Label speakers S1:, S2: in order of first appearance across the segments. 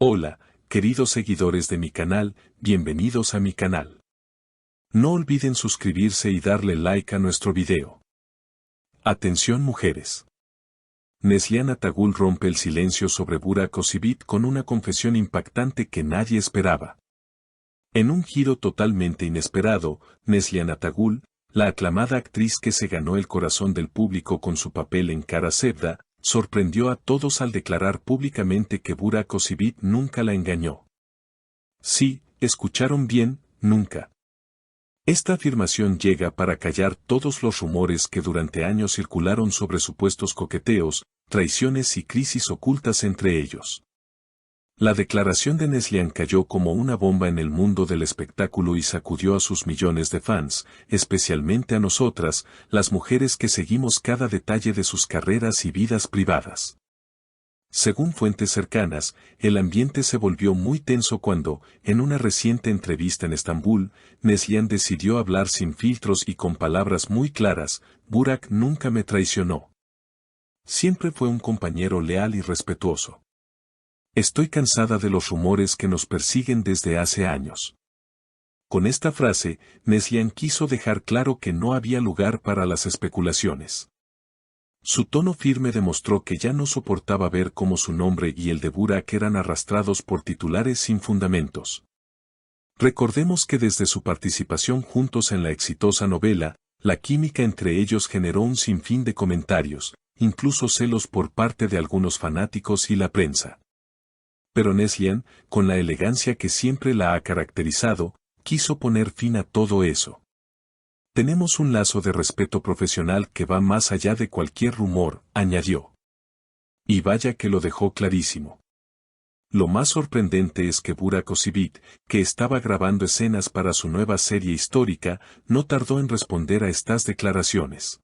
S1: Hola, queridos seguidores de mi canal, bienvenidos a mi canal. No olviden suscribirse y darle like a nuestro video. Atención mujeres. Neslihan Atagul rompe el silencio sobre Burak Özçivit con una confesión impactante que nadie esperaba. En un giro totalmente inesperado, Neslihan Atagul, la aclamada actriz que se ganó el corazón del público con su papel en Kara Sevda, sorprendió a todos al declarar públicamente que Burak Özçivit nunca la engañó. Sí, escucharon bien, nunca. Esta afirmación llega para callar todos los rumores que durante años circularon sobre supuestos coqueteos, traiciones y crisis ocultas entre ellos. La declaración de Neslihan cayó como una bomba en el mundo del espectáculo y sacudió a sus millones de fans, especialmente a nosotras, las mujeres que seguimos cada detalle de sus carreras y vidas privadas. Según fuentes cercanas, el ambiente se volvió muy tenso cuando, en una reciente entrevista en Estambul, Neslihan decidió hablar sin filtros y con palabras muy claras: Burak nunca me traicionó. Siempre fue un compañero leal y respetuoso. Estoy cansada de los rumores que nos persiguen desde hace años. Con esta frase, Neslihan quiso dejar claro que no había lugar para las especulaciones. Su tono firme demostró que ya no soportaba ver cómo su nombre y el de Burak eran arrastrados por titulares sin fundamentos. Recordemos que desde su participación juntos en la exitosa novela, la química entre ellos generó un sinfín de comentarios, incluso celos por parte de algunos fanáticos y la prensa. Pero Neslihan, con la elegancia que siempre la ha caracterizado, quiso poner fin a todo eso. Tenemos un lazo de respeto profesional que va más allá de cualquier rumor, añadió. Y vaya que lo dejó clarísimo. Lo más sorprendente es que Burak Özçivit, que estaba grabando escenas para su nueva serie histórica, no tardó en responder a estas declaraciones.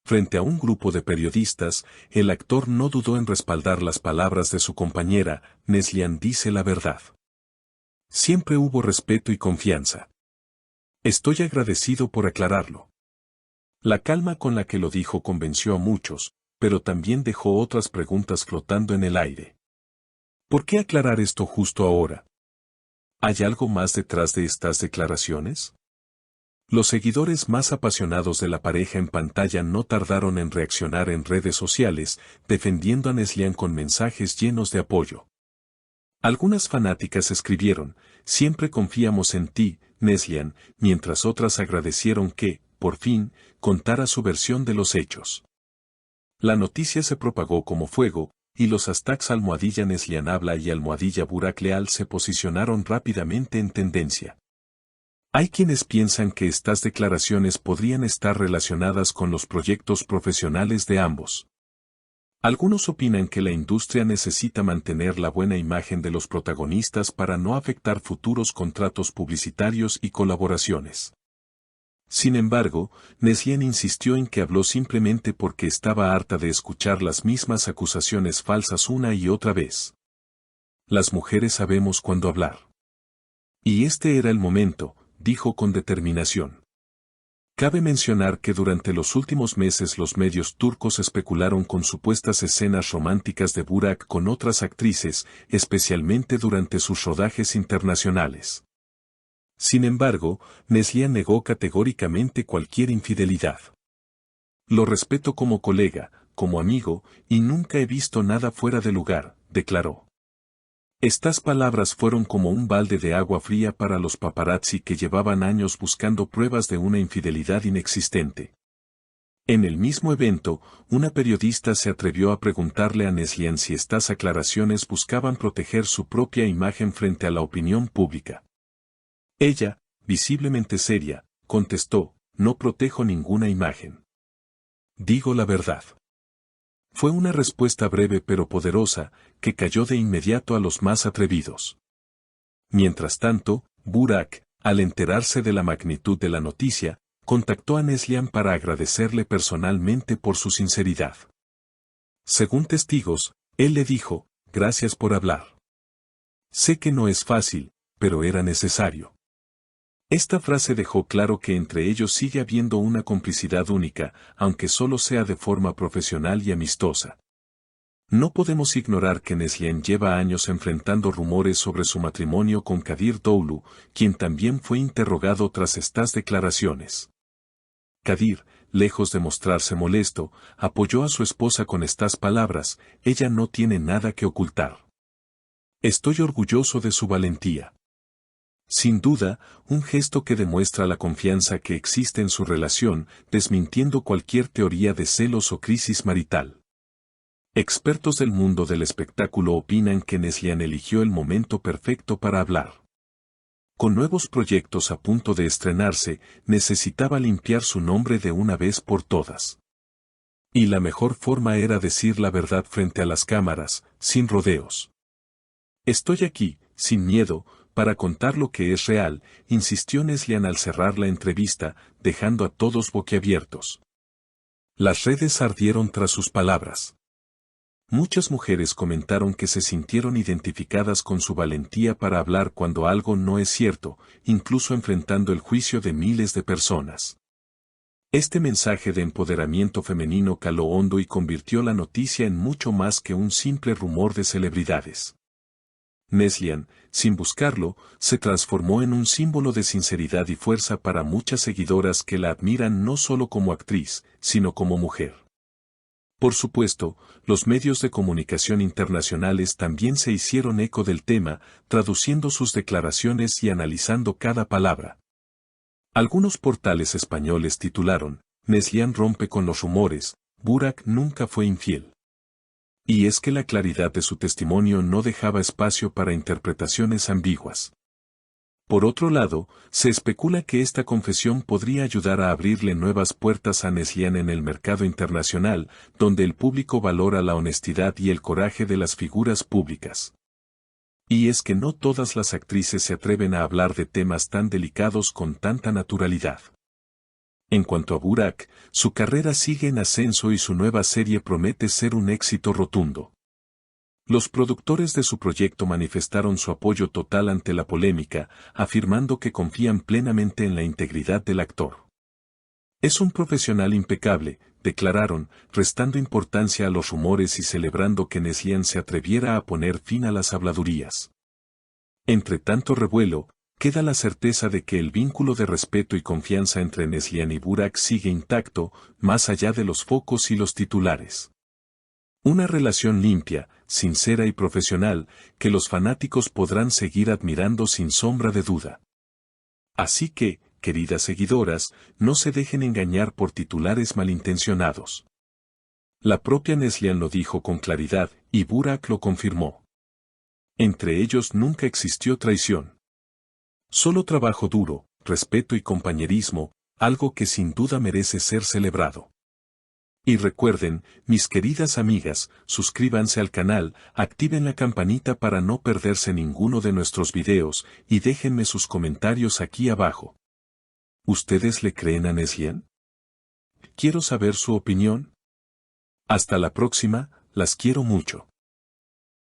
S1: Frente a un grupo de periodistas, el actor no dudó en respaldar las palabras de su compañera: Neslihan dice la verdad. Siempre hubo respeto y confianza. Estoy agradecido por aclararlo. La calma con la que lo dijo convenció a muchos, pero también dejó otras preguntas flotando en el aire. ¿Por qué aclarar esto justo ahora? ¿Hay algo más detrás de estas declaraciones? Los seguidores más apasionados de la pareja en pantalla no tardaron en reaccionar en redes sociales, defendiendo a Neslihan con mensajes llenos de apoyo. Algunas fanáticas escribieron: siempre confiamos en ti, Neslihan, mientras otras agradecieron que, por fin, contara su versión de los hechos. La noticia se propagó como fuego, y los hashtags #Neslihan habla y #Burak Leal se posicionaron rápidamente en tendencia. Hay quienes piensan que estas declaraciones podrían estar relacionadas con los proyectos profesionales de ambos. Algunos opinan que la industria necesita mantener la buena imagen de los protagonistas para no afectar futuros contratos publicitarios y colaboraciones. Sin embargo, Neslihan insistió en que habló simplemente porque estaba harta de escuchar las mismas acusaciones falsas una y otra vez. Las mujeres sabemos cuándo hablar. Y este era el momento, dijo con determinación. Cabe mencionar que durante los últimos meses los medios turcos especularon con supuestas escenas románticas de Burak con otras actrices, especialmente durante sus rodajes internacionales. Sin embargo, Neslihan negó categóricamente cualquier infidelidad. Lo respeto como colega, como amigo, y nunca he visto nada fuera de lugar, declaró. Estas palabras fueron como un balde de agua fría para los paparazzi que llevaban años buscando pruebas de una infidelidad inexistente. En el mismo evento, una periodista se atrevió a preguntarle a Neslihan si estas aclaraciones buscaban proteger su propia imagen frente a la opinión pública. Ella, visiblemente seria, contestó: no protejo ninguna imagen. Digo la verdad. Fue una respuesta breve pero poderosa, que cayó de inmediato a los más atrevidos. Mientras tanto, Burak, al enterarse de la magnitud de la noticia, contactó a Neslihan para agradecerle personalmente por su sinceridad. Según testigos, él le dijo: gracias por hablar. Sé que no es fácil, pero era necesario. Esta frase dejó claro que entre ellos sigue habiendo una complicidad única, aunque solo sea de forma profesional y amistosa. No podemos ignorar que Neslihan lleva años enfrentando rumores sobre su matrimonio con Kadir Doulu, quien también fue interrogado tras estas declaraciones. Kadir, lejos de mostrarse molesto, apoyó a su esposa con estas palabras: ella no tiene nada que ocultar. Estoy orgulloso de su valentía. Sin duda, un gesto que demuestra la confianza que existe en su relación, desmintiendo cualquier teoría de celos o crisis marital. Expertos del mundo del espectáculo opinan que Neslihan eligió el momento perfecto para hablar. Con nuevos proyectos a punto de estrenarse, necesitaba limpiar su nombre de una vez por todas. Y la mejor forma era decir la verdad frente a las cámaras, sin rodeos. Estoy aquí, sin miedo, para contar lo que es real, insistió Neslihan al cerrar la entrevista, dejando a todos boquiabiertos. Las redes ardieron tras sus palabras. Muchas mujeres comentaron que se sintieron identificadas con su valentía para hablar cuando algo no es cierto, incluso enfrentando el juicio de miles de personas. Este mensaje de empoderamiento femenino caló hondo y convirtió la noticia en mucho más que un simple rumor de celebridades. Neslihan, sin buscarlo, se transformó en un símbolo de sinceridad y fuerza para muchas seguidoras que la admiran no solo como actriz, sino como mujer. Por supuesto, los medios de comunicación internacionales también se hicieron eco del tema, traduciendo sus declaraciones y analizando cada palabra. Algunos portales españoles titularon: Neslihan rompe con los rumores, Burak nunca fue infiel. Y es que la claridad de su testimonio no dejaba espacio para interpretaciones ambiguas. Por otro lado, se especula que esta confesión podría ayudar a abrirle nuevas puertas a Neslihan en el mercado internacional, donde el público valora la honestidad y el coraje de las figuras públicas. Y es que no todas las actrices se atreven a hablar de temas tan delicados con tanta naturalidad. En cuanto a Burak, su carrera sigue en ascenso y su nueva serie promete ser un éxito rotundo. Los productores de su proyecto manifestaron su apoyo total ante la polémica, afirmando que confían plenamente en la integridad del actor. Es un profesional impecable, declararon, restando importancia a los rumores y celebrando que Neslihan se atreviera a poner fin a las habladurías. Entre tanto revuelo, queda la certeza de que el vínculo de respeto y confianza entre Neslihan y Burak sigue intacto, más allá de los focos y los titulares. Una relación limpia, sincera y profesional, que los fanáticos podrán seguir admirando sin sombra de duda. Así que, queridas seguidoras, no se dejen engañar por titulares malintencionados. La propia Neslihan lo dijo con claridad, y Burak lo confirmó. Entre ellos nunca existió traición. Solo trabajo duro, respeto y compañerismo, algo que sin duda merece ser celebrado. Y recuerden, mis queridas amigas, suscríbanse al canal, activen la campanita para no perderse ninguno de nuestros videos, y déjenme sus comentarios aquí abajo. ¿Ustedes le creen a Neslihan? Quiero saber su opinión. Hasta la próxima, las quiero mucho.